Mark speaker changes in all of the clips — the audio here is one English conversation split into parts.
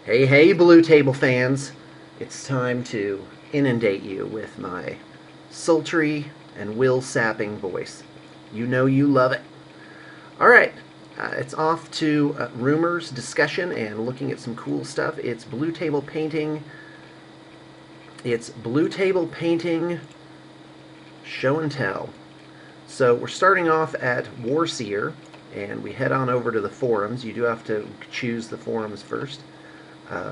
Speaker 1: Hey, hey, Blue Table fans. It's time to inundate you with my sultry and will-sapping voice. You know you love it. All right, it's off to rumors, discussion, and looking at some cool stuff. It's Blue Table Painting. It's Blue Table Painting Show and Tell. So we're starting off at Warseer, and we head on over to the forums. You do have to choose the forums first.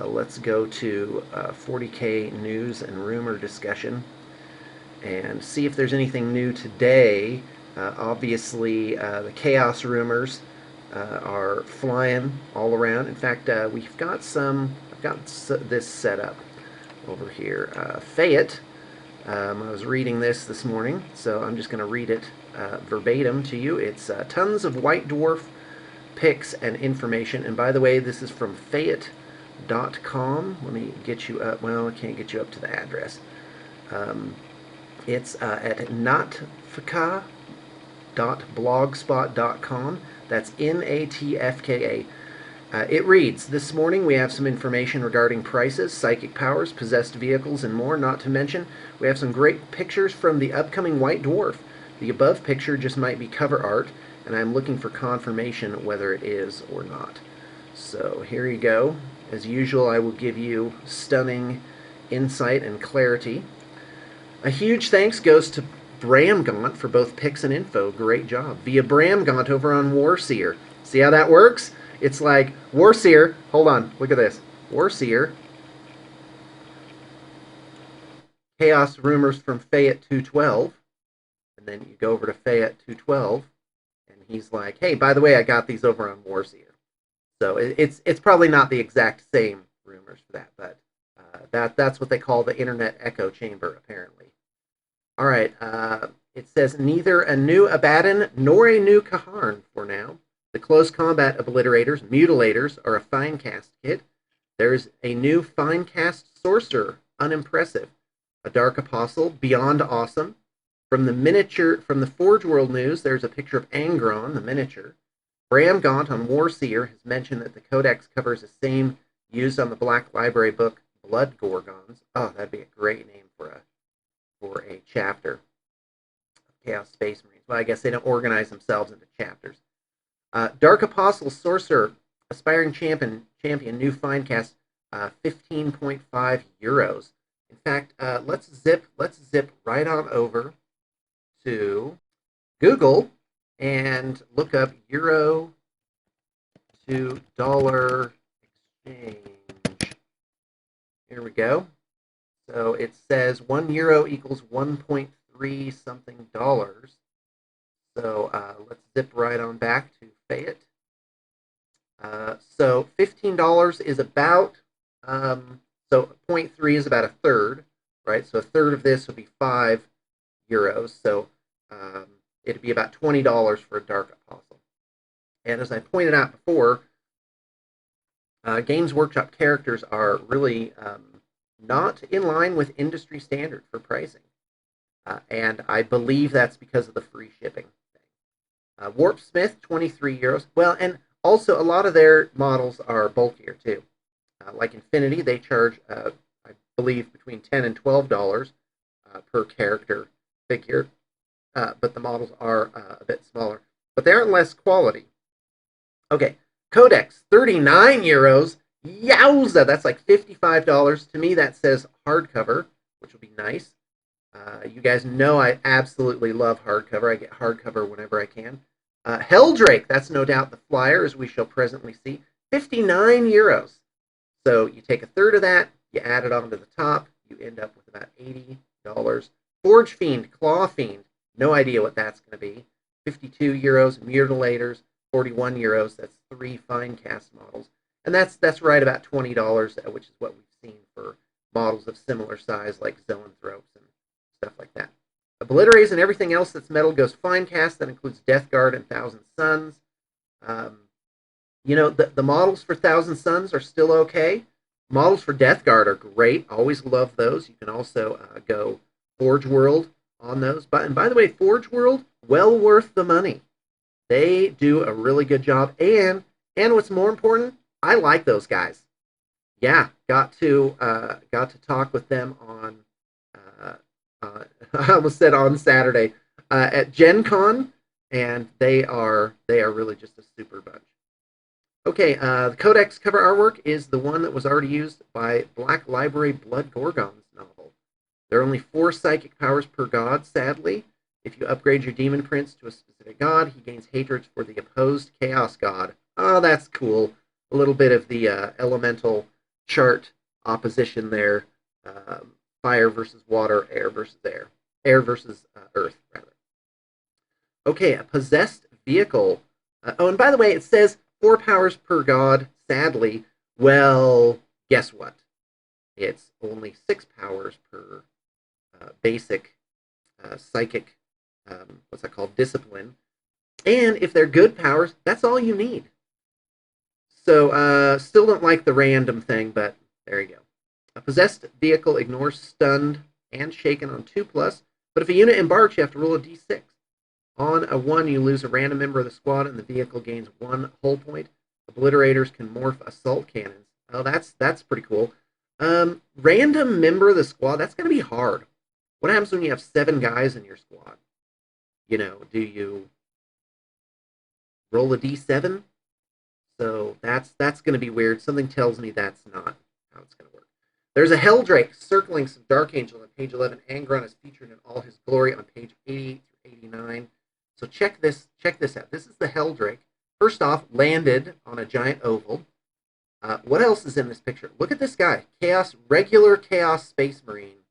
Speaker 1: Let's go to 40K news and rumor discussion and see if there's anything new today. Obviously, the chaos rumors are flying all around. In fact, we've got some. I've got this set up over here. Fayette. I was reading this morning, so I'm just going to read it verbatim to you. It's tons of white dwarf pics and information. And by the way, this is from Fayette.com. Let me get you up. Well, I can't get you up to the address. It's at natfka.blogspot.com. That's NATFKA. It reads, this morning we have some information regarding prices, psychic powers, possessed vehicles, and more. Not to mention, we have some great pictures from the upcoming White Dwarf. The above picture just might be cover art, and I'm looking for confirmation whether it is or not. So here you go. As usual, I will give you stunning insight and clarity. A huge thanks goes to Bramgaunt for both pics and info. Great job. Via Bramgaunt over on Warseer. See how that works? It's like Warseer. Hold on. Look at this. Warseer. Chaos rumors from Fayette 212. And then you go over to Fayette 212. And he's like, hey, by the way, I got these over on Warseer. So it's probably not the exact same rumors for that, but that's what they call the internet echo chamber, apparently. All right. It says neither a new Abaddon nor a new Kaharn for now. The close combat obliterators, mutilators, are a fine cast kit. There's a new fine cast sorcerer, unimpressive. A dark apostle, beyond awesome. From the Forge World News, there's a picture of Angron, the miniature. Bram Gaunt on Warseer has mentioned that the codex covers the same used on the Black Library book, Blood Gorgons. Oh, that'd be a great name for a chapter. Chaos Space Marines. Well, I guess they don't organize themselves into chapters. Dark Apostle Sorcerer, aspiring champion, new Finecast, 15.5 euros. In fact, let's zip right on over to Google and look up euro to dollar exchange. Here we go. So it says 1 euro equals 1.3 something dollars. So let's zip right on back to Fayette. So $15 is about, so 0.3 is about a third, right? So a third of this would be 5 euros. So it'd be about $20 for a Dark Apostle. And as I pointed out before, Games Workshop characters are really not in line with industry standard for pricing. And I believe that's because of the free shipping. Warp Smith, 23 euros. Well, and also a lot of their models are bulkier too. Like Infinity, they charge, I believe, between $10 and $12 per character figure. But the models are a bit smaller. But they aren't less quality. Okay, Codex, 39 euros. Yowza, that's like $55. To me, that says hardcover, which will be nice. You guys know I absolutely love hardcover. I get hardcover whenever I can. Helldrake, that's no doubt the flyer, as we shall presently see. 59 euros. So you take a third of that, you add it onto the top, you end up with about $80. Forge Fiend, Claw Fiend, no idea what that's going to be. 52 euros. Mutilators, 41 euros. That's 3 fine cast models. And that's right about $20, which is what we've seen for models of similar size like Zoanthropes and stuff like that. Obliterators and everything else that's metal goes fine cast. That includes Death Guard and Thousand Suns. The models for Thousand Suns are still okay. Models for Death Guard are great. Always love those. You can also go Forge World on those. And by the way, Forge World, well worth the money. They do a really good job. And what's more important, I like those guys. Yeah, got to talk with them on uh, I almost said on Saturday at Gen Con, and they are really just a super bunch. Okay, the Codex cover artwork is the one that was already used by Black Library Blood Gorgon's novel. There are only 4 psychic powers per god, sadly. If you upgrade your demon prince to a specific god, he gains hatred for the opposed chaos god. Oh, that's cool. A little bit of the elemental chart opposition there. Fire versus water, air versus air. Air versus earth, rather. Okay, a possessed vehicle. Oh, and by the way, it says 4 powers per god, sadly. Well, guess what? It's only 6 powers per basic psychic, what's that called, discipline. And if they're good powers, that's all you need. So, still don't like the random thing, but there you go. A possessed vehicle ignores stunned and shaken on 2 plus, but if a unit embarks, you have to roll a d6. On a 1, you lose a random member of the squad, and the vehicle gains 1 hull point. Obliterators can morph assault cannons. Oh, that's pretty cool. Random member of the squad, that's going to be hard. What happens when you have 7 guys in your squad? Do you roll a d7? So that's going to be weird. Something tells me that's not how it's going to work. There's a Helldrake circling some Dark Angel on page 11. Angron is featured in all his glory on page 88 through 89. So check this out. This is the Helldrake. First off, landed on a giant oval. What else is in this picture? Look at this guy. Regular Chaos Space Marine.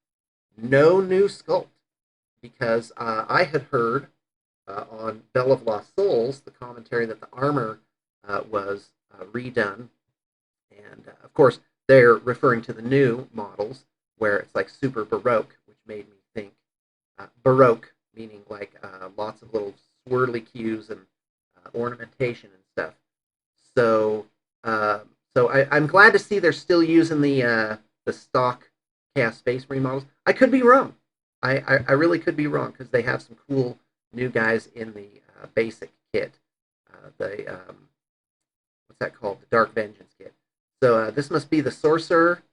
Speaker 1: No new sculpt. Because I had heard on Bell of Lost Souls the commentary that the armor was redone. And of course, they're referring to the new models where it's like super Baroque, which made me think Baroque, meaning like lots of little swirly cues and ornamentation and stuff. So, uh, I'm glad to see they're still using the stock Chaos Space Marine models. I could be wrong. I really could be wrong because they have some cool new guys in the basic kit. The what's that called? The Dark Vengeance kit. So this must be the sorcerer,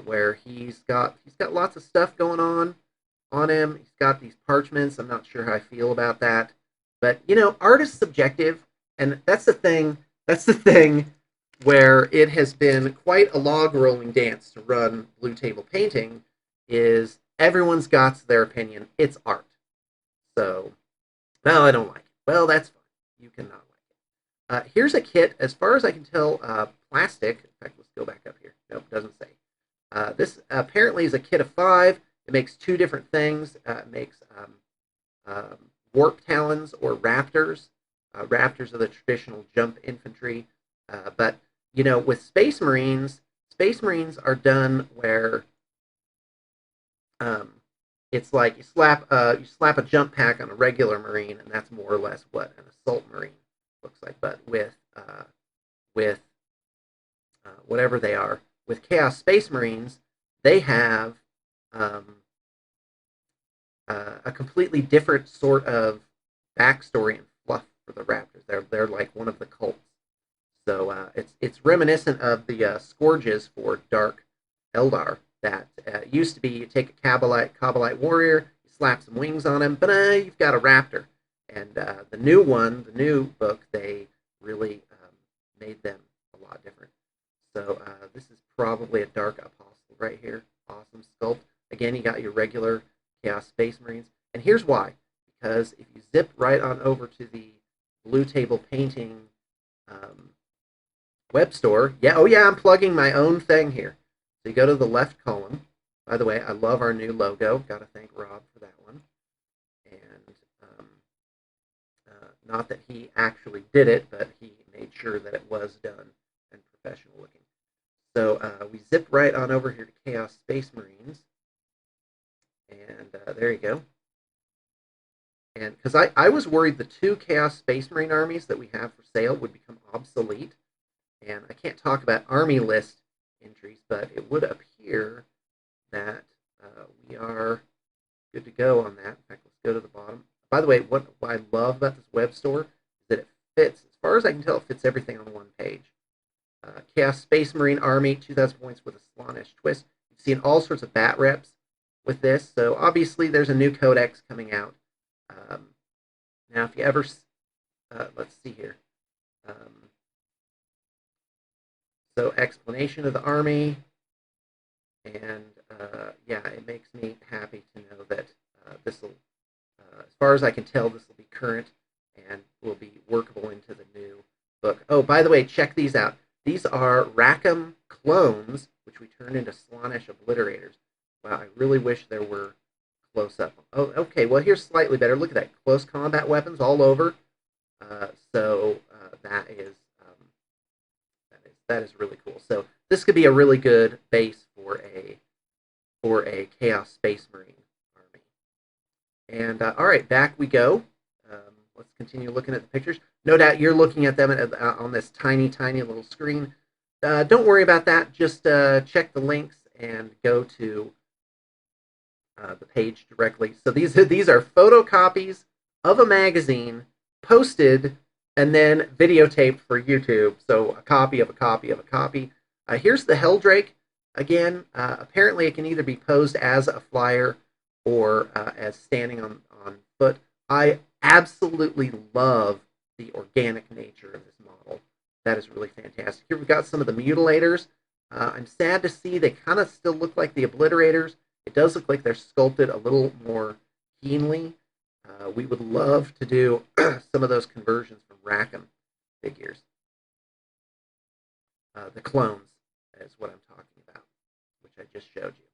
Speaker 1: where he's got lots of stuff going on him. He's got these parchments. I'm not sure how I feel about that, but art is subjective, and that's the thing. That's the thing where it has been quite a log rolling dance to run Blue Table Painting. Is everyone's got their opinion? It's art. So, well, I don't like it. Well, that's fine. You cannot like it. Here's a kit. As far as I can tell, plastic. In fact, let's go back up here. Nope, doesn't say. This apparently is a kit of 5. It makes 2 different things. It makes warp talons or raptors. Raptors are the traditional jump infantry. But, with Space Marines are done where it's like you slap a jump pack on a regular Marine, and that's more or less what an assault Marine looks like. But with whatever they are, with Chaos Space Marines, they have um, a completely different sort of backstory and fluff for the Raptors. They're like one of the cults. So it's reminiscent of the Scourges for Dark Eldar. That used to be you take a Kabbalite warrior, you slap some wings on him, but you've got a raptor. And the new book, they really made them a lot different. So this is probably a Dark Apostle right here. Awesome sculpt. Again, you got your regular Chaos Space Marines. And here's why. Because if you zip right on over to the Blue Table Painting um, web store, I'm plugging my own thing here. So you go to the left column. By the way, I love our new logo. Got to thank Rob for that one. And not that he actually did it, but he made sure that it was done and professional looking. So we zip right on over here to Chaos Space Marines. And there you go. And because I was worried the 2 Chaos Space Marine armies that we have for sale would become obsolete. And I can't talk about army list entries, but it would appear that we are good to go on that. In fact, let's go to the bottom. By the way, what I love about this web store is that it fits, as far as I can tell, it fits everything on one page. Chaos Space Marine Army, 2,000 points with a Slaanesh twist. You've seen all sorts of bat reps with this, so obviously there's a new codex coming out. Now, if you ever, let's see here. So explanation of the army, and yeah, it makes me happy to know that this will, as far as I can tell, this will be current and will be workable into the new book. Oh, by the way, check these out. These are Rackham clones, which we turned into Slaanesh obliterators. Wow, I really wish there were close up. Oh, okay. Well, here's slightly better. Look at that. Close combat weapons all over. So that is really cool. So this could be a really good base for a Chaos Space Marine army. And all right, back we go. Let's continue looking at the pictures. No doubt you're looking at them on this tiny, tiny little screen. Don't worry about that. Just check the links and go to the page directly. So these are photocopies of a magazine posted and then videotaped for YouTube. So a copy of a copy of a copy. Here's the Helldrake. Again, apparently it can either be posed as a flyer or as standing on foot. I absolutely love the organic nature of this model. That is really fantastic. Here we've got some of the mutilators. I'm sad to see they kind of still look like the obliterators. It does look like they're sculpted a little more keenly. We would love to do some of those conversions from Rackham figures. The clones is what I'm talking about, which I just showed you.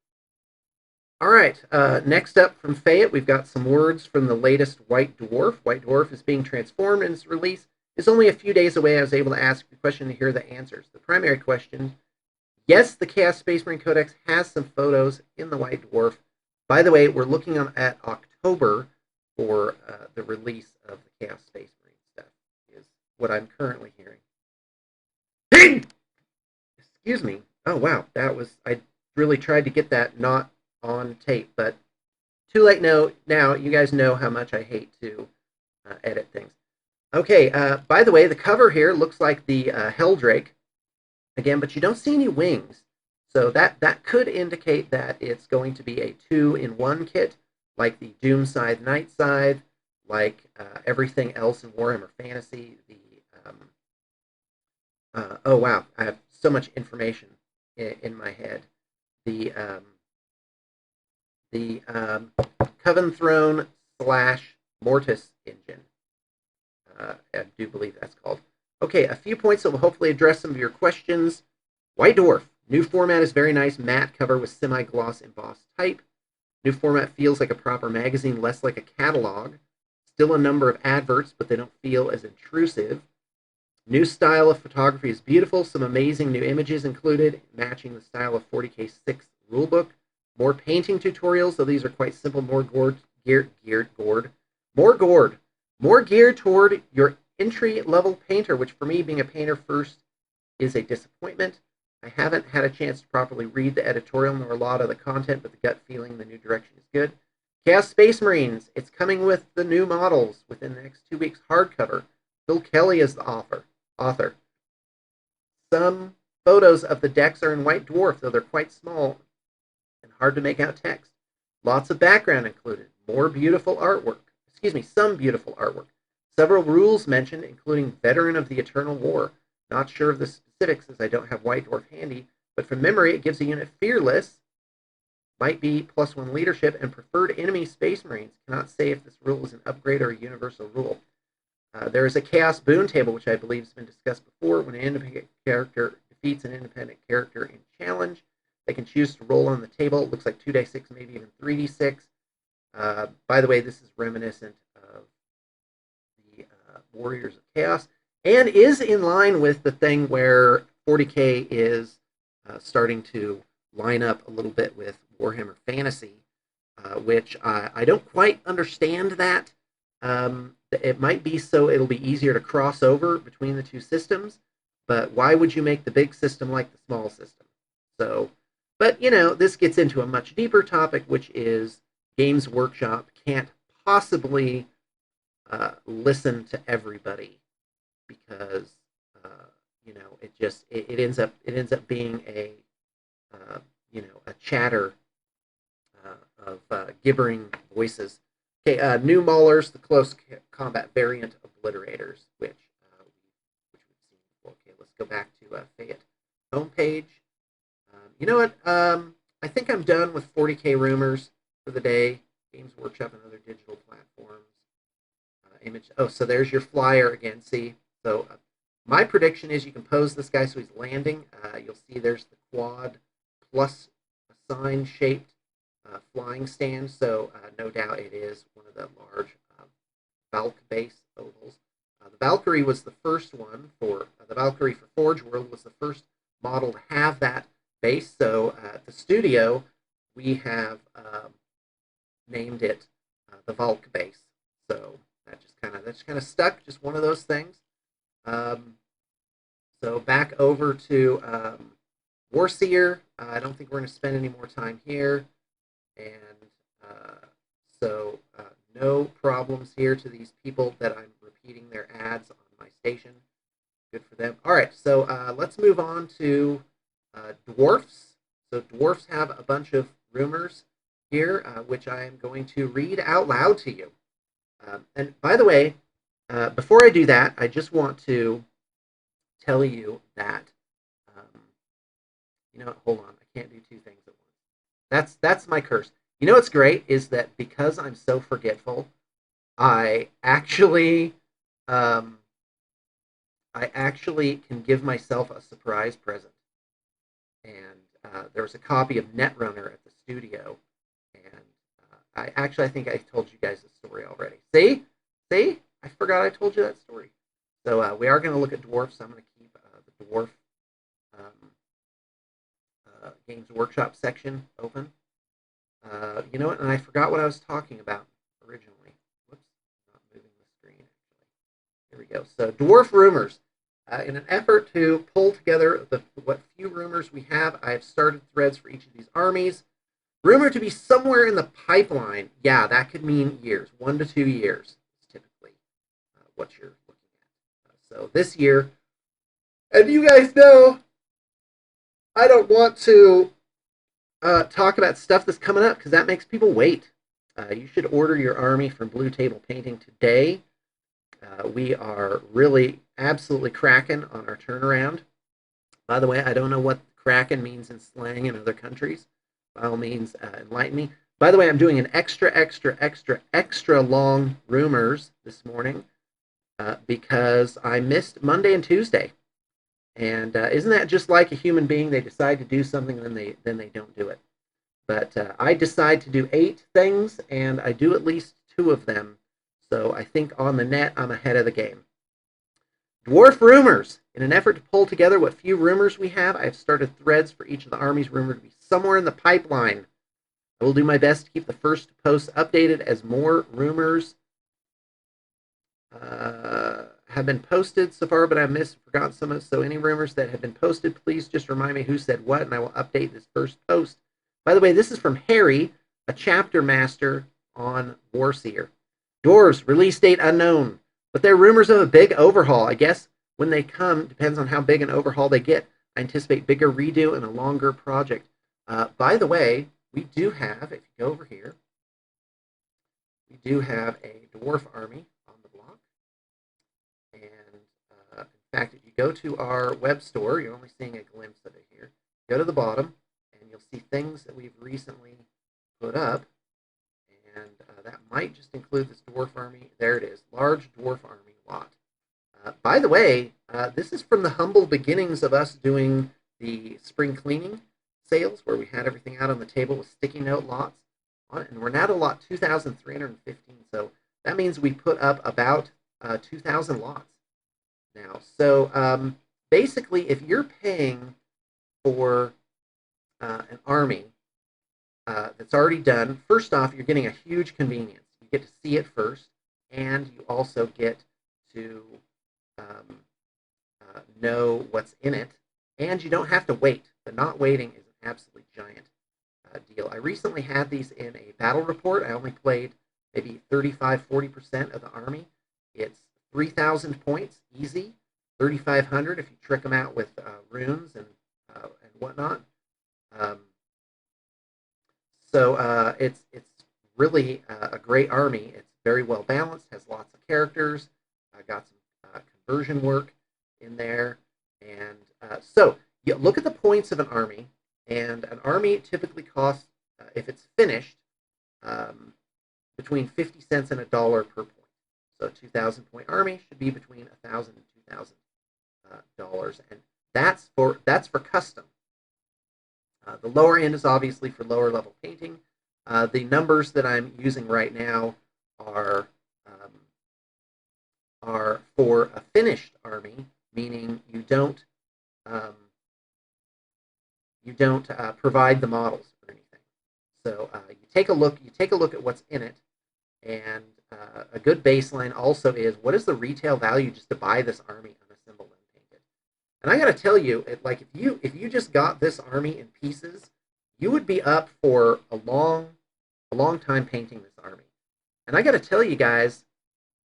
Speaker 1: All right, next up from Fayette, we've got some words from the latest White Dwarf. White Dwarf is being transformed, and its release is only a few days away. I was able to ask the question to hear the answers. The primary question: yes, the Chaos Space Marine Codex has some photos in the White Dwarf. By the way, we're looking at October for the release of the Chaos Space Marine stuff, is what I'm currently hearing. Excuse me. Oh, wow. I really tried to get that not on tape, but too late now. You guys know how much I hate to edit things. Okay, by the way, the cover here looks like the Helldrake again, but you don't see any wings. So that could indicate that it's going to be a 2-in-1 kit, like the Doom Scythe, Night Scythe, like everything else in Warhammer Fantasy. Oh wow, I have so much information in my head. The Coven Throne / Mortis engine. I do believe that's called. Okay, a few points that will hopefully address some of your questions. White Dwarf. New format is very nice. Matte cover with semi-gloss embossed type. New format feels like a proper magazine, less like a catalog. Still a number of adverts, but they don't feel as intrusive. New style of photography is beautiful. Some amazing new images included, matching the style of 40K 6 rulebook. More painting tutorials, though these are quite simple. More geared toward your entry-level painter, which for me, being a painter first, is a disappointment. I haven't had a chance to properly read the editorial nor a lot of the content, but the gut feeling the new direction is good. Chaos Space Marines, it's coming with the new models within the next 2 weeks. Hardcover. Phil Kelly is the author. Some photos of the decks are in White Dwarf, though they're quite small and hard to make out text. Lots of background included. Some beautiful artwork. Several rules mentioned, including Veteran of the Eternal War. Not sure of the specifics as I don't have White Dwarf handy, but from memory it gives a unit Fearless, might be +1 leadership, and preferred enemy Space Marines. Cannot say if this rule is an upgrade or a universal rule. There is a Chaos Boon table, which I believe has been discussed before. When an independent character defeats an independent character in challenge, they can choose to roll on the table. It looks like 2d6, maybe even 3d6. By the way, this is reminiscent of the Warriors of Chaos, and is in line with the thing where 40K is starting to line up a little bit with Warhammer Fantasy, which I don't quite understand that. It might be so it'll be easier to cross over between the two systems, but why would you make the big system like the small system? So, but this gets into a much deeper topic, which is Games Workshop can't possibly listen to everybody because it ends up being a a chatter of gibbering voices. Okay, new maulers, the close combat variant obliterators, which we've seen before. Okay, let's go back to Fayette homepage. You know what? I think I'm done with 40K rumors for the day. Games Workshop and other digital platforms. Image. Oh, so there's your flyer again. See, so my prediction is you can pose this guy so he's landing. You'll see there's the quad plus a sign shaped flying stand. So no doubt it is one of the large Valk base ovals. The Valkyrie was the first one for the Valkyrie for Forge World was the first model to have that base. So at the studio, we have named it the Valk base. So that's kind of stuck. Just one of those things. So back over to Warseer. I don't think we're going to spend any more time here, and so no problems here to these people that I'm repeating their ads on my station. Good for them. All right, so let's move on to Dwarfs. So Dwarfs have a bunch of rumors here, which I am going to read out loud to you. And by the way, before I do that, I just want to tell you that, hold on, I can't do two things at once. That's my curse. You know what's great is that because I'm so forgetful, I actually can give myself a surprise present. And there was a copy of Netrunner at the studio, and I think I told you guys the story already. See, I forgot I told you that story. So we are going to look at Dwarfs. So I'm going to keep the Dwarf Games Workshop section open. You know what? And I forgot what I was talking about originally. Whoops, not moving the screen actually. Here we go. So Dwarf rumors. In an effort to pull together what few rumors we have, I have started threads for each of these armies. Rumored to be somewhere in the pipeline. Yeah, that could mean years. 1 to 2 years is typically what you're looking at. So this year, and you guys know, I don't want to talk about stuff that's coming up because that makes people wait. You should order your army from Blue Table Painting today. We are really absolutely cracking on our turnaround. By the way, I don't know what cracking means in slang in other countries. By all means, enlighten me. By the way, I'm doing an extra long rumors this morning because I missed Monday and Tuesday. And isn't that just like a human being? They decide to do something and then they don't do it. But I decide to do 8 things, and I do at least 2 of them. So I think on the net, I'm ahead of the game. Dwarf rumors. In an effort to pull together what few rumors we have, I have started threads for each of the armies rumored to be somewhere in the pipeline. I will do my best to keep the first post updated as more rumors have been posted so far, but I forgot some of. So any rumors that have been posted, please just remind me who said what, and I will update this first post. By the way, this is from Harry, a chapter master on Warseer. Dwarves, release date unknown, but there are rumors of a big overhaul. I guess when they come, depends on how big an overhaul they get. I anticipate bigger redo and a longer project. By the way, we do have, if you go over here, we do have a dwarf army on the block. And in fact, if you go to our web store, you're only seeing a glimpse of it here. Go to the bottom, and you'll see things that we've recently put up. And that might just include this dwarf army. There it is, large dwarf army lot. By the way, this is from the humble beginnings of us doing the spring cleaning sales, where we had everything out on the table with sticky note lots on it. And we're now to lot 2,315. So that means we put up about 2,000 lots now. So basically, if you're paying for an army that's already done, first off, you're getting a huge convenience. You get to see it first, and you also get to know what's in it, and you don't have to wait. The not waiting is an absolutely giant deal. I recently had these in a battle report. I only played maybe 35-40% of the army. It's 3,000 points, easy. 3,500 if you trick them out with runes and whatnot. Um, so it's really a great army. It's very well balanced, has lots of characters, got some conversion work in there, and so you look at the points of an army, and an army typically costs, if it's finished, um, between 50 cents and $1 per point. So a 2,000 point army should be between $1,000 and $2,000, and that's for custom. The lower end is obviously for lower level painting. The numbers that I'm using right now are um, are for a finished army, meaning um, you don't provide the models or anything. So you take a look at what's in it, and a good baseline also is what is the retail value just to buy this army unassembled and painted. And I got to tell you, if you just got this army in pieces, you would be up for a long time painting this army. And I got to tell you guys,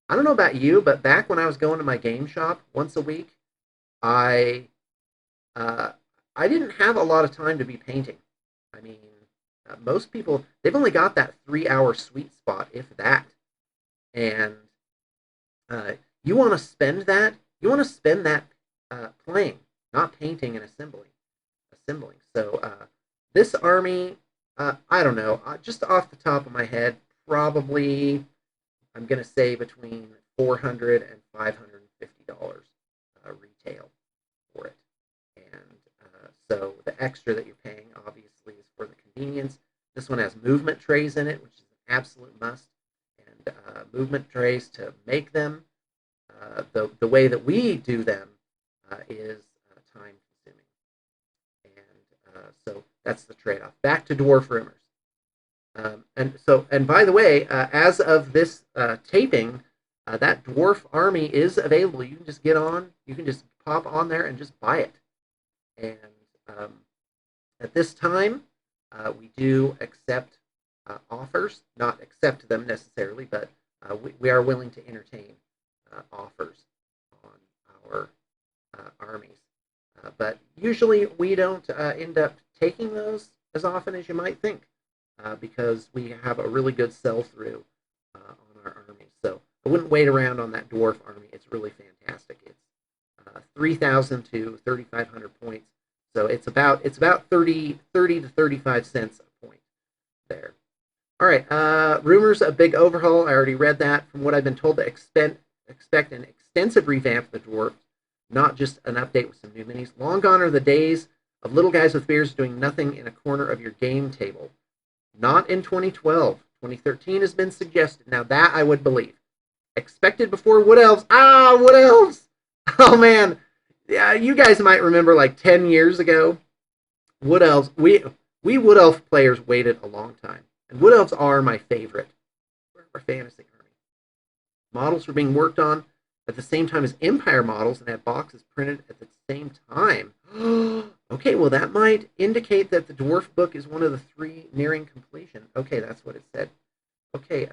Speaker 1: I don't know about you, but back when I was going to my game shop once a week, I uh, I didn't have a lot of time to be painting. I mean, most people they've only got that 3 hour sweet spot, if that. And uh, you want to spend that playing, not painting and assembling. So this army, I don't know, just off the top of my head, probably I'm going to say between $400 and $550 retail for it. And so the extra that you're paying obviously is for the convenience. This one has movement trays in it, which is an absolute must. And movement trays to make them, the way that we do them is time consuming. And so that's the trade-off. Back to dwarf rumors. And by the way, as of this taping, that dwarf army is available. You can just you can just pop on there and just buy it. And um, at this time, we do accept offers, not accept them necessarily, but we are willing to entertain offers on our armies. But usually we don't end up taking those as often as you might think, because we have a really good sell-through on our armies. So I wouldn't wait around on that dwarf army. It's really fantastic. It's 3,000 to 3,500 points. So it's about 30 to 35 cents a point there. All right, rumors a big overhaul. I already read that. From what I've been told, to expect an extensive revamp of the dwarf, not just an update with some new minis. Long gone are the days of little guys with beards doing nothing in a corner of your game table. Not in 2012. 2013 has been suggested. Now that I would believe. Expected before Wood Elves. Wood Elves! Oh man, yeah, you guys might remember like 10 years ago, Wood Elves. We Wood Elf players waited a long time, and Wood Elves are my favorite for fantasy army. Models were being worked on at the same time as Empire models and had boxes printed at the same time. Okay, well that might indicate that the dwarf book is one of the 3 nearing completion. Okay, that's what it said. Okay,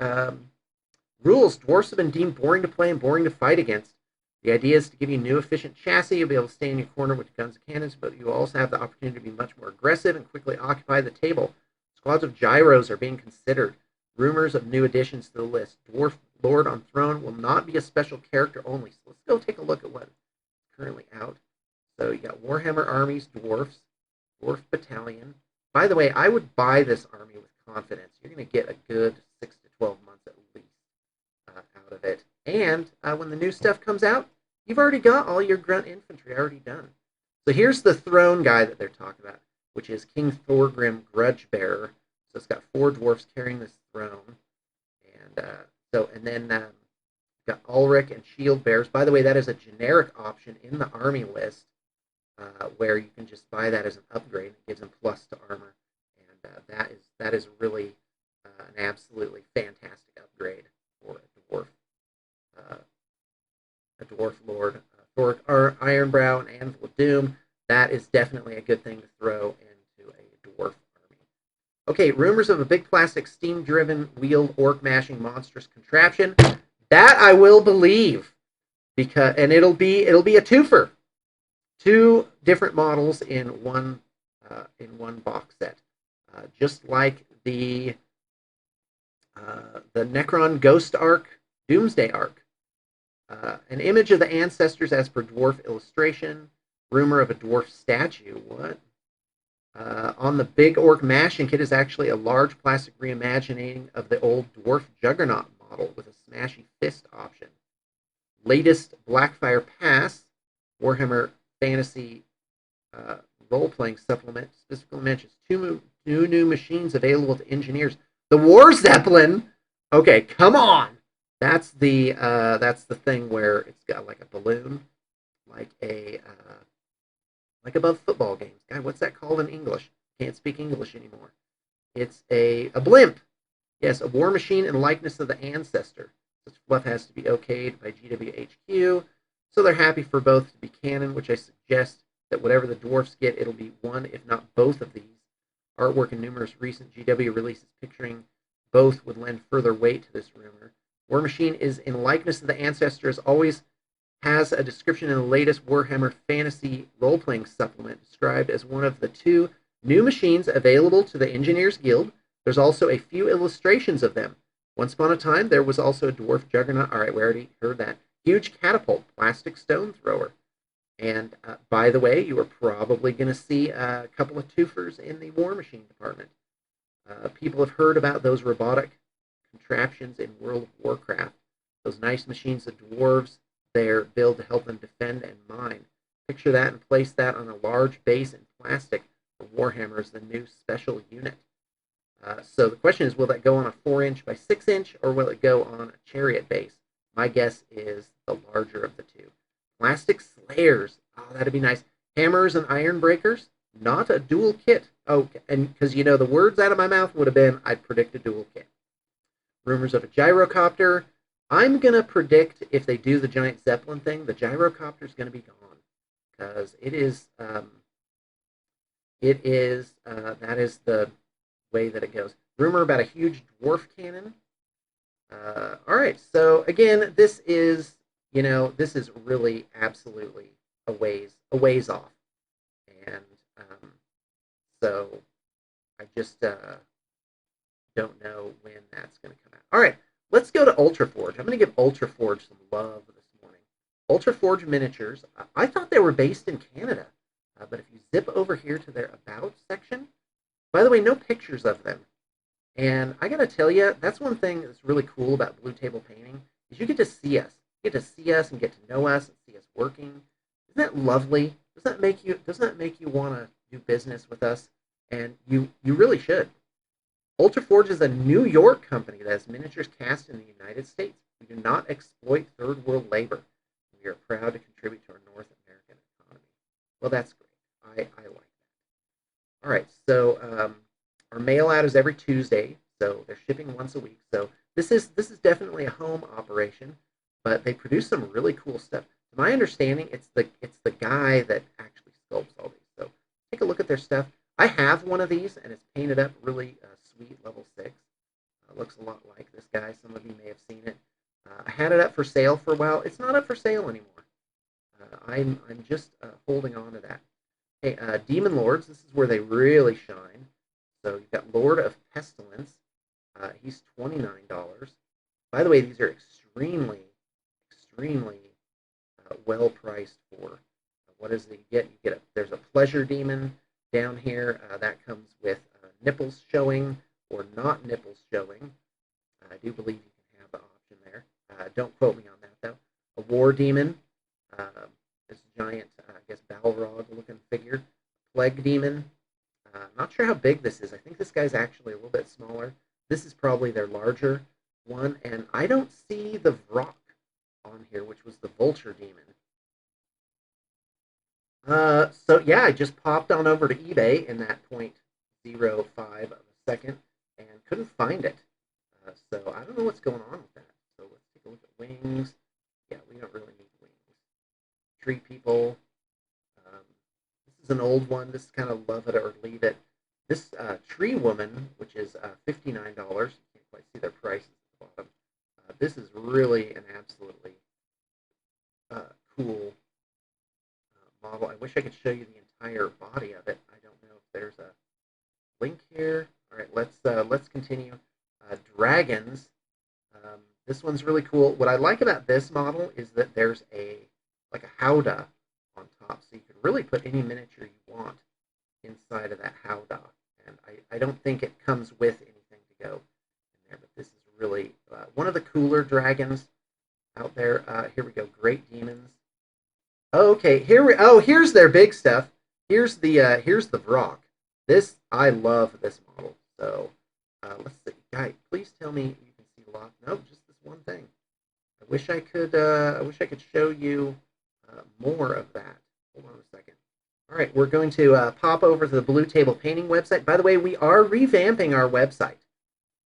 Speaker 1: rules. Dwarfs have been deemed boring to play and boring to fight against. The idea is to give you new efficient chassis. You'll be able to stay in your corner with guns and cannons, but you also have the opportunity to be much more aggressive and quickly occupy the table. Squads of gyros are being considered. Rumors of new additions to the list. Dwarf Lord on Throne will not be a special character only. So let's go take a look at what's currently out. So you got Warhammer Armies, Dwarfs, Dwarf Battalion. By the way, I would buy this army with confidence. You're going to get a good 6 to 12 months at least out of it. And when the new stuff comes out, you've already got all your grunt infantry already done. So here's the throne guy that they're talking about, which is King Thorgrim Grudgebearer. So it's got 4 dwarfs carrying this throne. And then got Ulrich and Shield Bearers. By the way, that is a generic option in the army list, where you can just buy that as an upgrade. It gives them plus to armor, and that is really an absolutely fantastic upgrade for a dwarf lord. Thoric Ironbrow and Anvil of Doom. That is definitely a good thing to throw into a dwarf army. Okay, rumors of a big plastic steam-driven wheeled orc mashing monstrous contraption. That I will believe. and it'll be a twofer, two different models in one box set, just like the Necron Ghost Arc, Doomsday Arc. An image of the ancestors as per dwarf illustration. Rumor of a dwarf statue. What? On the Big Orc Mashing Kit is actually a large plastic reimagining of the old dwarf Juggernaut model with a smashy fist option. Latest Blackfire Pass, Warhammer Fantasy role-playing supplement specifically mentions two new machines available to engineers. The War Zeppelin. Okay, come on. That's the thing where it's got like a balloon, like above football games. God, what's that called in English? Can't speak English anymore. It's a blimp. Yes, a war machine in likeness of the ancestor. This fluff has to be okayed by GWHQ, so they're happy for both to be canon, which I suggest that whatever the dwarfs get, it'll be one, if not both of these. Artwork in numerous recent GW releases picturing both would lend further weight to this rumor. War Machine is in likeness of the ancestor, as always has a description in the latest Warhammer Fantasy role-playing supplement described as one of the two new machines available to the Engineers Guild. There's also a few illustrations of them. Once upon a time, there was also a dwarf juggernaut. All right, we already heard that. Huge catapult, plastic stone thrower. And by the way, you are probably going to see a couple of twofers in the War Machine department. People have heard about those robotic contraptions in World of Warcraft. Those nice machines of dwarves, they're built to help them defend and mine. Picture that and place that on a large base in plastic for Warhammer as the new special unit. So the question is, will that go on a 4-inch by 6-inch, or will it go on a chariot base? My guess is the larger of the two. Plastic slayers. Oh, that'd be nice. Hammers and iron breakers. Not a dual kit. Oh, and because the words out of my mouth would have been, I'd predict a dual kit. Rumors of a gyrocopter. I'm going to predict if they do the giant Zeppelin thing, the gyrocopter is going to be gone. Because that is the way that it goes. Rumor about a huge dwarf cannon. All right, so again, this is really absolutely a ways off, and so I just don't know when that's going to come out. All right, let's go to Ultraforge. I'm going to give Ultraforge some love this morning. Ultraforge miniatures. I thought they were based in Canada, but if you zip over here to their About section, by the way, no pictures of them. And I got to tell you, that's one thing that's really cool about Blue Table Painting is you get to see us. You get to see us and get to know us and see us working. Isn't that lovely? Doesn't that make you want to do business with us? And you really should. Ultraforge is a New York company that has miniatures cast in the United States. We do not exploit third world labor. We are proud to contribute to our North American economy. Well, that's great. I like that. All right, so our mail out is every Tuesday, so they're shipping once a week. So this is definitely a home operation, but they produce some really cool stuff. To my understanding, it's the guy that actually sculpts all these. So take a look at their stuff. I have one of these, and it's painted up really sweet, level 6. Looks a lot like this guy. Some of you may have seen it. I had it up for sale for a while. It's not up for sale anymore. I'm just holding on to that. Hey, Demon Lords. This is where they really shine. So you've got Lord of Pestilence. He's $29. By the way, these are extremely well priced for what is it you get? There's a pleasure demon down here that comes with nipples showing or not nipples showing. I do believe you can have the option there. Don't quote me on that though. A war demon. This giant, I guess, Balrog looking figure. Plague demon. Not sure how big this is. I think this guy's actually a little bit smaller. This is probably their larger one, and I don't see the Vrock on here, which was the Vulture Demon. So yeah, I just popped on over to eBay in that 0.05 of a second and couldn't find it. So I don't know what's going on with that. So let's take a look at wings. Yeah, we don't really need wings. Tree people. This is an old one. This is kind of love it or leave it. This Tree Woman, which is $59. You can't quite see their prices at the bottom. This is really an absolutely cool model. I wish I could show you the entire body of it. I don't know if there's a link here. All right, let's continue. Dragons. This one's really cool. What I like about this model is that there's a like a howdah on top, so you can really put any miniature you want inside of that howdah. And I don't think it comes with anything to go in there, but this is really one of the cooler dragons out there. Here we go, Great Demons. Oh, okay, here's their big stuff. Here's the Vrock. This I love this model. So let's see, guy. Please tell me you can see a lot. Nope, just this one thing. I wish I could. I wish I could show you more of that. Hold on a second. All right, we're going to pop over to the Blue Table Painting website. By the way, we are revamping our website,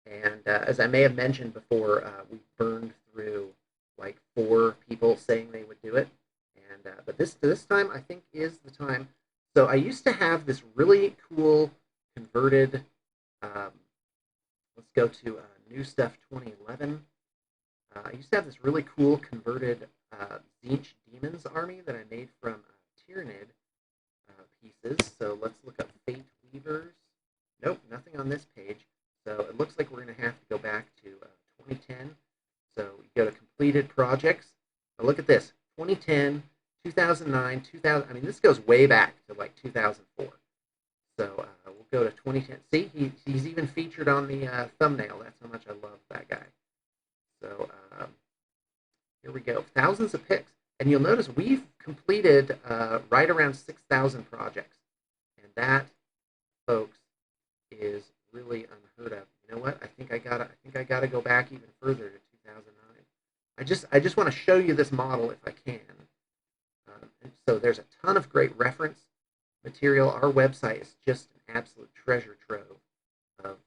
Speaker 1: and as I may have mentioned before, we burned through like 4 people saying they would do it, and but this time I think is the time. So I used to have this really cool converted. Let's go to New Stuff 2011. I used to have this really cool converted Tzeentch Demons army that I made from Tyranid pieces. So let's look up Fate Weavers. Nope, nothing on this page. So it looks like we're going to have to go back to 2010. So you go to completed projects. Now look at this, 2010, 2009, 2000. I mean, this goes way back to like 2004. So we'll go to 2010. See, he's even featured on the thumbnail. That's how much I love that guy. So here we go. Thousands of picks. And you'll notice we've completed right around 6,000 projects. And that, folks, is really unheard of. You know what? I think I gotta go back even further to 2009. I just want to show you this model if I can. So there's a ton of great reference material. Our website is just an absolute treasure trove of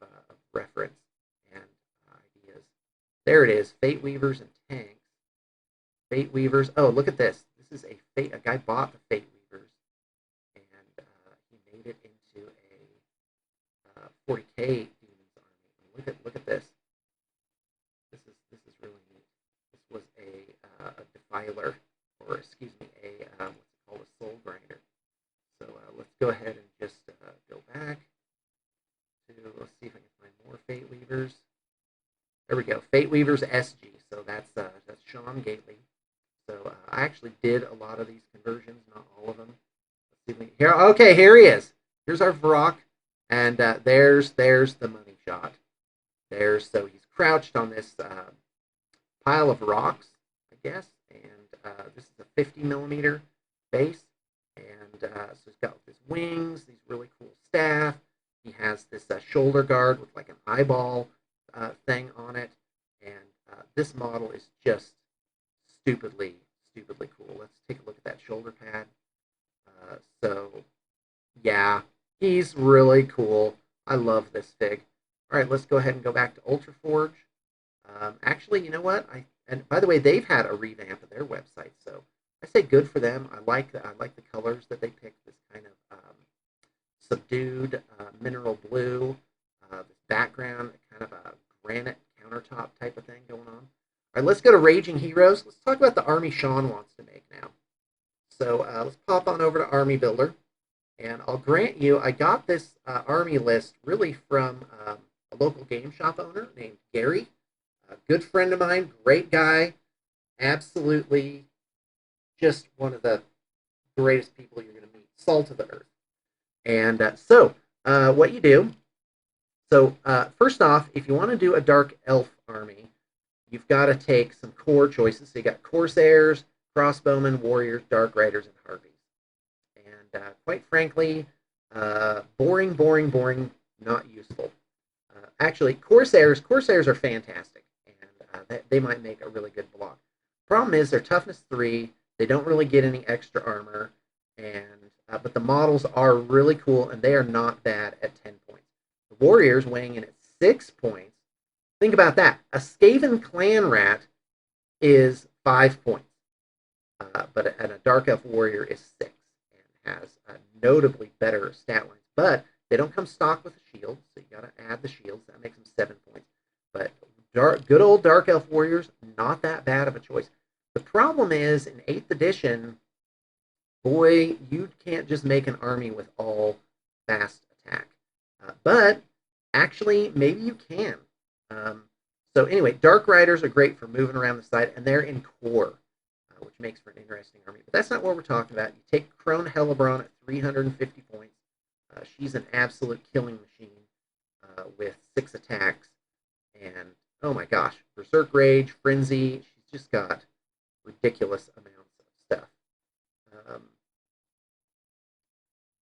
Speaker 1: reference and ideas. There it is, Fate Weavers and Tanks. Fate Weavers. Oh, look at this. This is a guy bought the Fate Weavers, and he made it into a 40K Demons army. Look at this. This is really neat. This was a defiler, or excuse me, what's it called, a soul grinder. So let's go ahead and just go back to, let's see if I can find more Fate Weavers. There we go, Fate Weavers SG. So that's Sean Gately. So I actually did a lot of these conversions, not all of them. Let's see here. Okay, here he is. Here's our Vrock, and there's the money shot. So he's crouched on this pile of rocks, I guess, and this is a 50 millimeter base, and so he's got his wings, these really cool staff. He has this shoulder guard with like an eyeball thing on it, and this model is just stupidly cool. Let's take a look at that shoulder pad. So yeah, he's really cool. I love this fig. All right, let's go ahead and go back to Ultraforge. Actually, you know what? And by the way, they've had a revamp of their website, so I say good for them. I like the colors that they picked. This kind of subdued mineral blue, this background, kind of a granite countertop type of thing going on. All right, let's go to Raging Heroes. Let's talk about the army Sean wants to make now. So let's pop on over to Army Builder, and I'll grant you, I got this army list really from a local game shop owner named Gary. A good friend of mine, great guy, absolutely just one of the greatest people you're going to meet, salt of the earth. And what you do, first off, if you want to do a dark elf army, you've got to take some core choices. So you got Corsairs, Crossbowmen, Warriors, Dark Riders, and Harpies. And quite frankly, boring, not useful. Actually, Corsairs are fantastic, and they might make a really good block. Problem is, they're toughness 3. They don't really get any extra armor, and but the models are really cool, and they are not bad at 10 points. The Warriors weighing in at 6 points. Think about that. A Skaven clan rat is 5 points, but a Dark Elf Warrior is 6 and has notably better stat lines. But they don't come stocked with a shield, so you got to add the shields. That makes them 7 points. But good old Dark Elf Warriors, not that bad of a choice. The problem is in 8th edition, boy, you can't just make an army with all fast attack. But actually, maybe you can. Um, so anyway, Dark Riders are great for moving around the side, and they're in core, which makes for an interesting army. But that's not what we're talking about. You take Crone Hellebron at 350 points. She's an absolute killing machine with 6 attacks. And oh my gosh, Berserk Rage, Frenzy, she's just got ridiculous amounts of stuff. Um,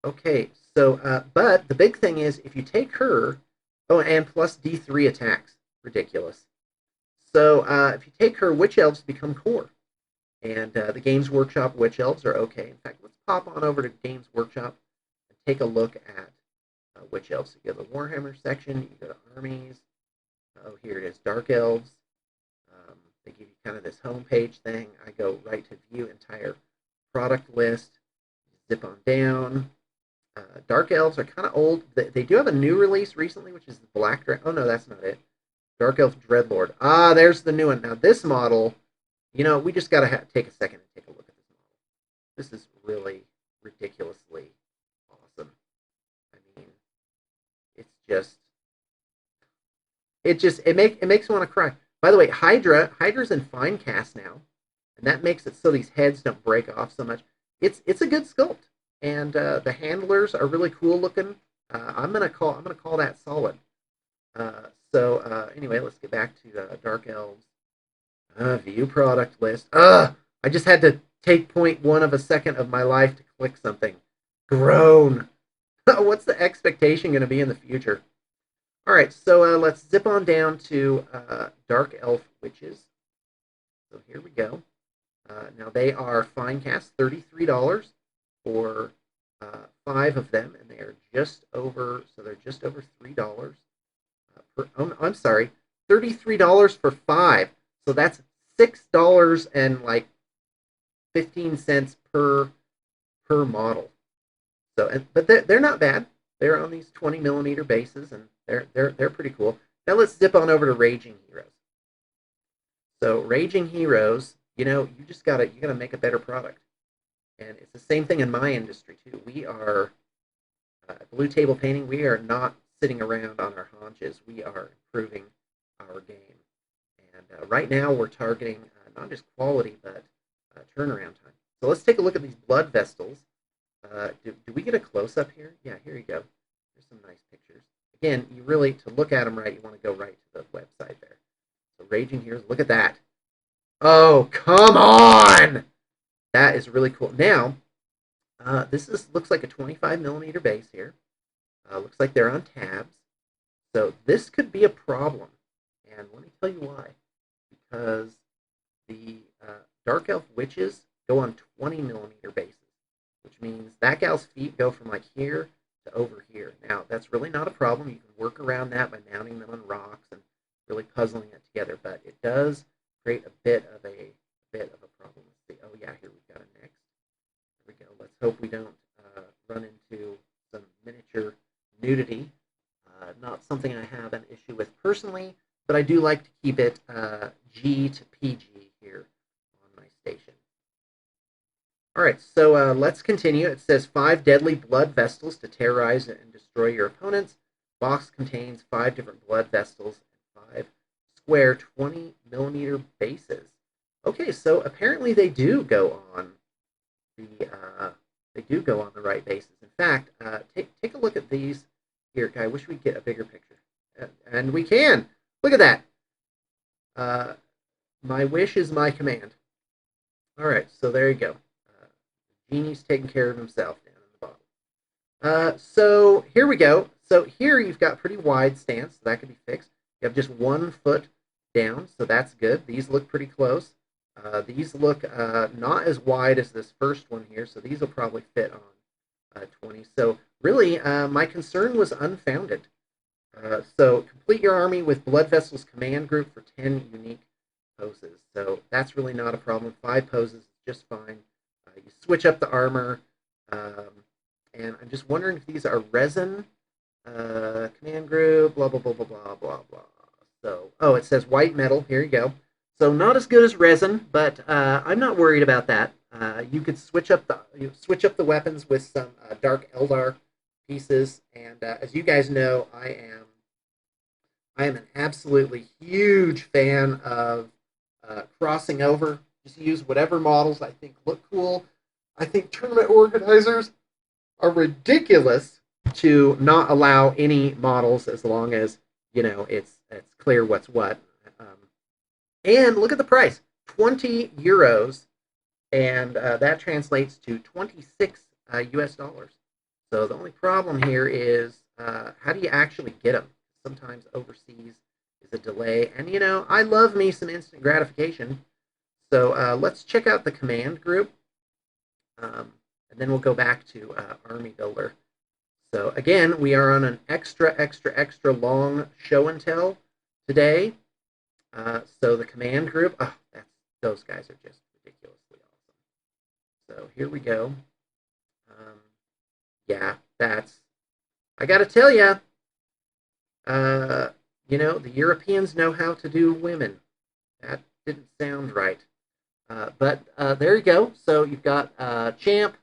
Speaker 1: okay, so, but the big thing is if you take her, oh, and plus D3 attacks, ridiculous. So if you take her, Witch Elves become core. And the Games Workshop Witch Elves are okay. In fact, let's pop on over to Games Workshop and take a look at Witch Elves. So you go to the Warhammer section, you go to Armies. Oh, here it is, Dark Elves. They give you kind of this homepage thing. I go right to view entire product list, zip on down. Dark Elves are kind of old. They do have a new release recently, which is the Black Dragon. Oh, no, that's not it. Dark Elf Dreadlord. Ah, there's the new one. Now, this model, we just got to take a second and take a look at this model. This is really ridiculously awesome. I mean, it's just, it makes me want to cry. By the way, Hydra's in fine cast now, and that makes it so these heads don't break off so much. It's a good sculpt, and the handlers are really cool looking. I'm gonna call that solid. Anyway, let's get back to Dark Elves. View product list. I just had to take 0.1 of a second of my life to click something. Groan. What's the expectation going to be in the future? All right, so let's zip on down to Dark Elf Witches. So here we go. Now they are fine cast, $33 for 5 of them, and they are just over. So they're just over $3 per. Oh, I'm sorry, $33 for 5. So that's $6 and like 15 cents per model. So, but they're not bad. They're on these 20mm bases, and they're pretty cool. Now let's zip on over to Raging Heroes. So Raging Heroes, you gotta make a better product, and it's the same thing in my industry too. We are Blue Table Painting. We are not sitting around on our haunches. We are improving our game, and right now we're targeting not just quality but turnaround time. So let's take a look at these Blood Vestals. Do we get a close up here? Yeah, here you go. There's some nice pictures. Again, you really, to look at them right, you want to go right to the website there. So Raging Heroes, look at that. Oh, come on! That is really cool. Now, looks like a 25mm base here. Looks like they're on tabs. So this could be a problem. And let me tell you why. Because the Dark Elf Witches go on 20mm bases, which means that gal's feet go from like here to over here. Now, that's really not a problem. You can work around that by mounting them on rocks and really puzzling it together, but it does create a bit of a problem. Let's see. Oh yeah, here we've got it next. There we go. Let's hope we don't run into some miniature nudity. Not something I have an issue with personally, but I do like to keep it G to PG here on my station. All right, so let's continue. It says 5 deadly blood vestals to terrorize and destroy your opponents. Box contains 5 different blood vestals and 5 square 20mm bases. Okay, so apparently they do go on the right bases. In fact, take a look at these here. I wish we'd get a bigger picture, and we can. Look at that. My wish is my command. All right, so there you go. Genie's taking care of himself down in the bottom. So here we go. So here you've got pretty wide stance, so that can be fixed. You have just 1 foot down, so that's good. These look pretty close. These look not as wide as this first one here, so these will probably fit on 20. So really, my concern was unfounded. So complete your army with Blood Vessel's command group for 10 unique poses. So that's really not a problem. 5 poses is just fine. You switch up the armor, and I'm just wondering if these are resin command group, blah, blah, blah, blah, blah, blah, blah. So, oh, it says white metal. Here you go. So not as good as resin, but I'm not worried about that. You could switch up the weapons with some dark Eldar pieces, and as you guys know, I am an absolutely huge fan of crossing over. Just use whatever models I think look cool. I think tournament organizers are ridiculous to not allow any models as long as it's clear what's what. Um, and look at the price, €20, and that translates to 26 US dollars. So the only problem here is how do you actually get them? Sometimes overseas is a delay, and I love me some instant gratification. So let's check out the command group, and then we'll go back to Army Builder. So again, we are on an extra long show and tell today. So the command group, oh, those guys are just ridiculously awesome. So here we go. Um, yeah, I got to tell you, the Europeans know how to do women. That didn't sound right. But there you go. So you've got champ,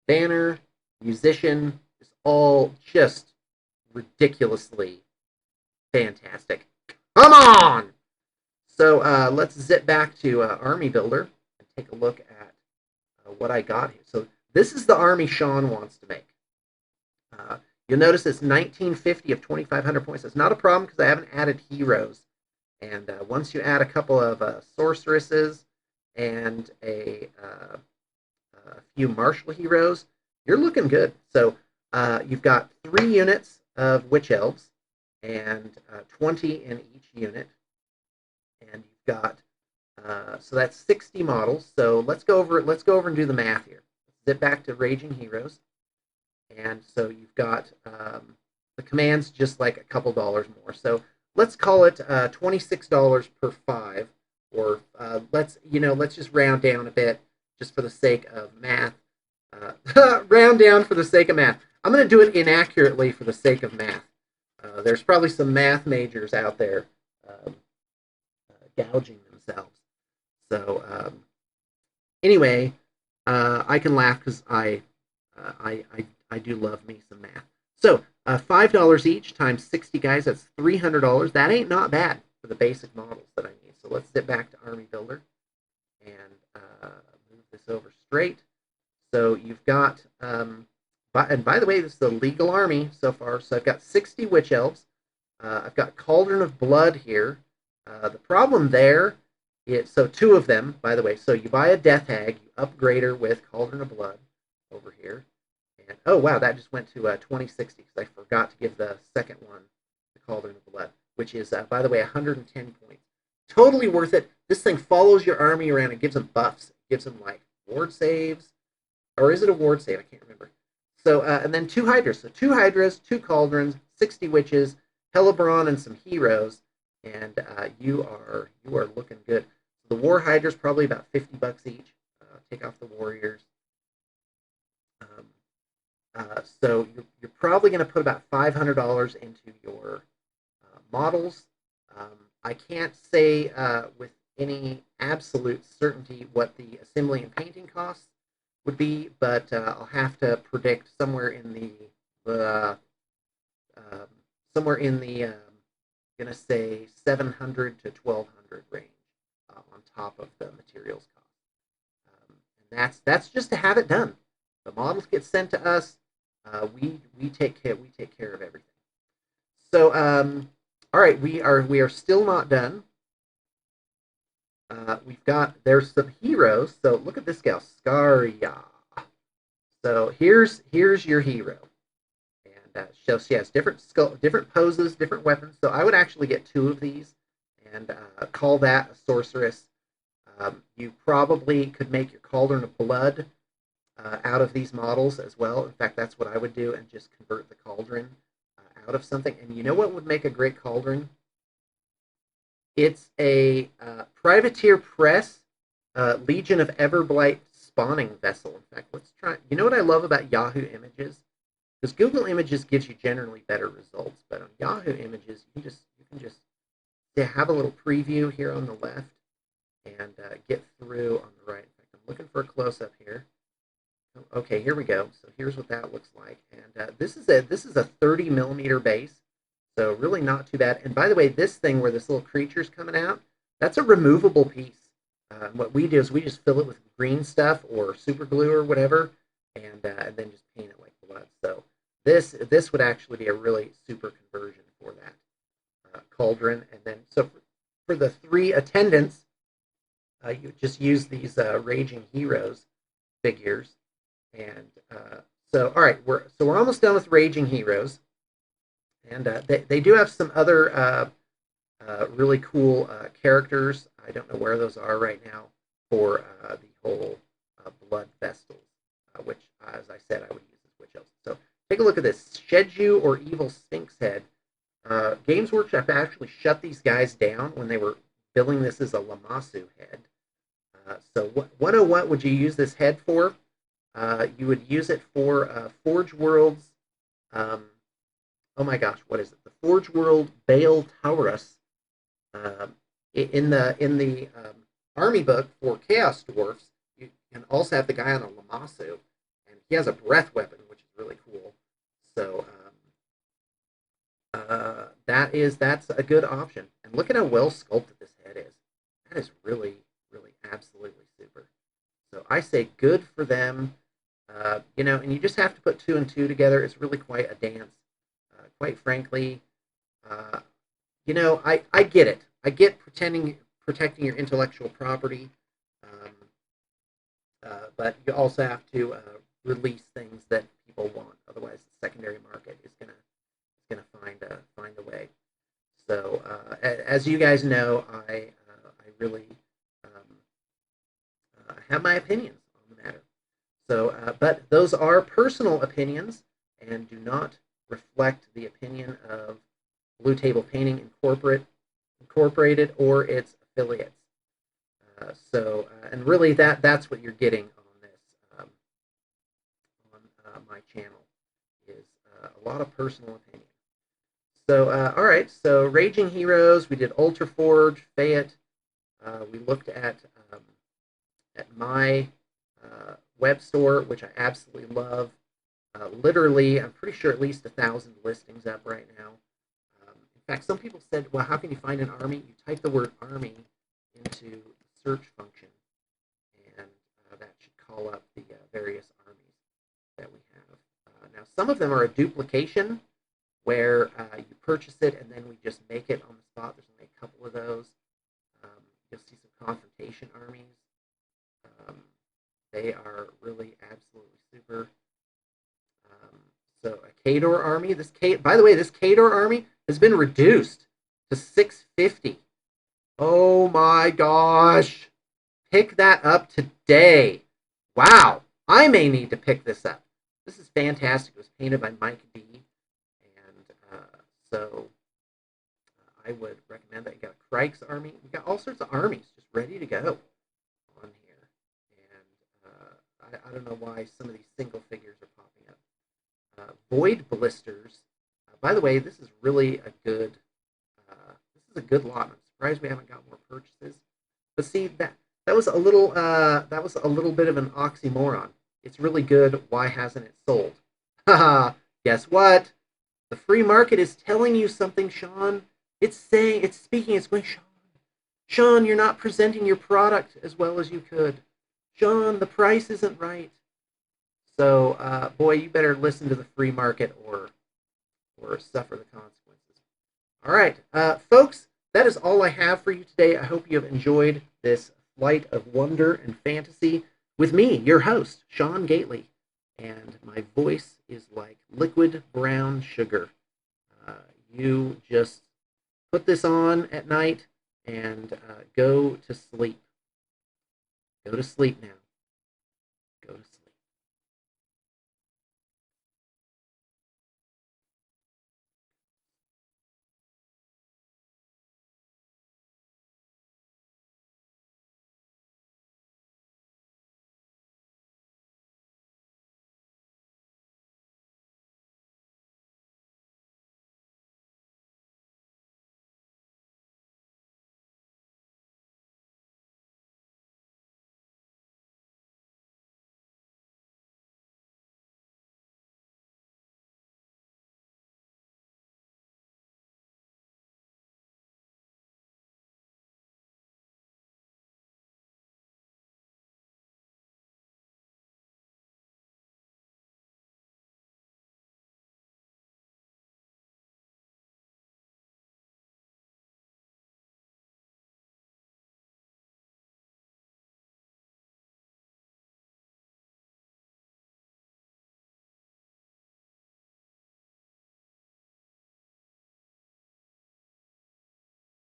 Speaker 1: banner, musician, is all just ridiculously fantastic. Come on! So let's zip back to Army Builder and take a look at what I got here. So this is the army Sean wants to make. You'll notice it's 1950 of 2,500 points. It's not a problem because I haven't added heroes. And once you add a couple of sorceresses and a few martial heroes, you're looking good. So you've got 3 units of witch elves and 20 in each unit, and you've got so that's 60 models. So let's go over and do the math here. Zip back to Raging Heroes, and so you've got the commands just like a couple dollars more. So let's call it $26 per 5, or let's just round down a bit just for the sake of math. Round down for the sake of math. I'm going to do it inaccurately for the sake of math. There's probably some math majors out there gouging themselves. So anyway, I can laugh because I do love me some math. So $5 each times 60 guys, that's $300. That ain't not bad for the basic models that I need. So let's zip back to Army Builder and move this over straight. So you've got, and by the way, this is the legal army so far. So I've got 60 witch elves. I've got Cauldron of Blood here. The problem there is, so 2 of them, by the way. So you buy a Death Hag, you upgrade her with Cauldron of Blood over here. And oh wow, that just went to 2060 because I forgot to give the second one the Cauldron of Blood, which is, by the way, 110 points. Totally worth it. This thing follows your army around and gives them buffs. It gives them like ward saves. Or is it a ward save? I can't remember. So, and then 2 Hydras. So 2 Hydras, 2 Cauldrons, 60 Witches, Hellebron, and some heroes. And you are looking good. So the War Hydra's probably about $50 each. Take off the Warriors. So you're probably going to put about $500 into your models. I can't say with any absolute certainty what the assembly and painting costs would be, but I'll have to predict somewhere in the I'm gonna say 700 to 1,200 range on top of the materials cost, and that's just to have it done. The models get sent to us. We take care of everything. So all right, we are still not done. There's some heroes. So look at this gal, Scaria. So here's your hero, and so she has different poses, different weapons. So I would actually get 2 of these and call that a sorceress. You probably could make your Cauldron of Blood out of these models as well. In fact, that's what I would do, and just convert the Cauldron out of something. And you know what would make a great Cauldron? It's a Privateer Press Legion of Everblight spawning vessel. In fact, let's try. You know what I love about Yahoo Images? Because Google Images gives you generally better results, but on Yahoo Images, you can just have a little preview here on the left. and get through on the right. In fact, I'm looking for a close-up here. Okay, here we go. So here's what that looks like, and this is a 30 millimeter base, so really not too bad. And by the way, this thing where this little creature's coming out, that's a removable piece. What we do is we just fill it with green stuff or super glue or whatever, and then just paint it like blood. So this would actually be a really super conversion for that cauldron. And then so for the 3 attendants, you just use these Raging Heroes figures. And so, all right, we're almost done with Raging Heroes, and they do have some other really cool characters. I don't know where those are right now for the whole blood vestals, which, as I said, I would use as witch elves. So take a look at this Shedju or Evil Sphinx Head. Games Workshop actually shut these guys down when they were billing this as a Lamasu head. So what would you use this head for? You would use it for Forge World's, oh my gosh, what is it? The Forge World Baal Taurus. In the army book for Chaos Dwarfs, you can also have the guy on a Lamasu, and he has a breath weapon, which is really cool. So that's a good option. And look at how well sculpted this head is. That is really, really absolutely super. So I say good for them. And you just have to put 2 and 2 together. It's really quite a dance. Quite frankly, I get it. I get protecting your intellectual property, but you also have to release things that people want. Otherwise, the secondary market is gonna find a way. So, as you guys know, I really have my opinions on the matter. So, but those are personal opinions and do not reflect the opinion of Blue Table Painting Incorporated or its affiliates. And really that's what you're getting on this on my channel is a lot of personal opinion. So all right, so Raging Heroes, we did Ultra Forge, Fayette. We looked at my web store, which I absolutely love. Literally, I'm pretty sure at least 1,000 listings up right now. In fact, some people said, well, how can you find an army? You type the word army into the search function, and that should call up the various armies that we have. Now, some of them are a duplication, where you purchase it and then we just make it on the spot. There's only a couple of those. You'll see some confrontation armies. They are really absolutely super. So a Khador army. By the way, this Khador army has been reduced to 650. Oh my gosh. Pick that up today. Wow. I may need to pick this up. This is fantastic. It was painted by Mike D. And so I would recommend that. You got a Crike's army. We got all sorts of armies just ready to go on here. And I don't know why some of these single figures are popping up. Void Blisters. By the way, this is really a good. This is a good lot. I'm surprised we haven't got more purchases. But see that was a little bit of an oxymoron. It's really good. Why hasn't it sold? Haha. Guess what? The free market is telling you something, Sean. It's speaking. It's going, Sean, you're not presenting your product as well as you could. Sean, the price isn't right. So, boy, you better listen to the free market or suffer the consequences. All right, folks, that is all I have for you today. I hope you have enjoyed this flight of wonder and fantasy with me, your host, Sean Gately. And my voice is like liquid brown sugar. You just put this on at night and go to sleep. Go to sleep now.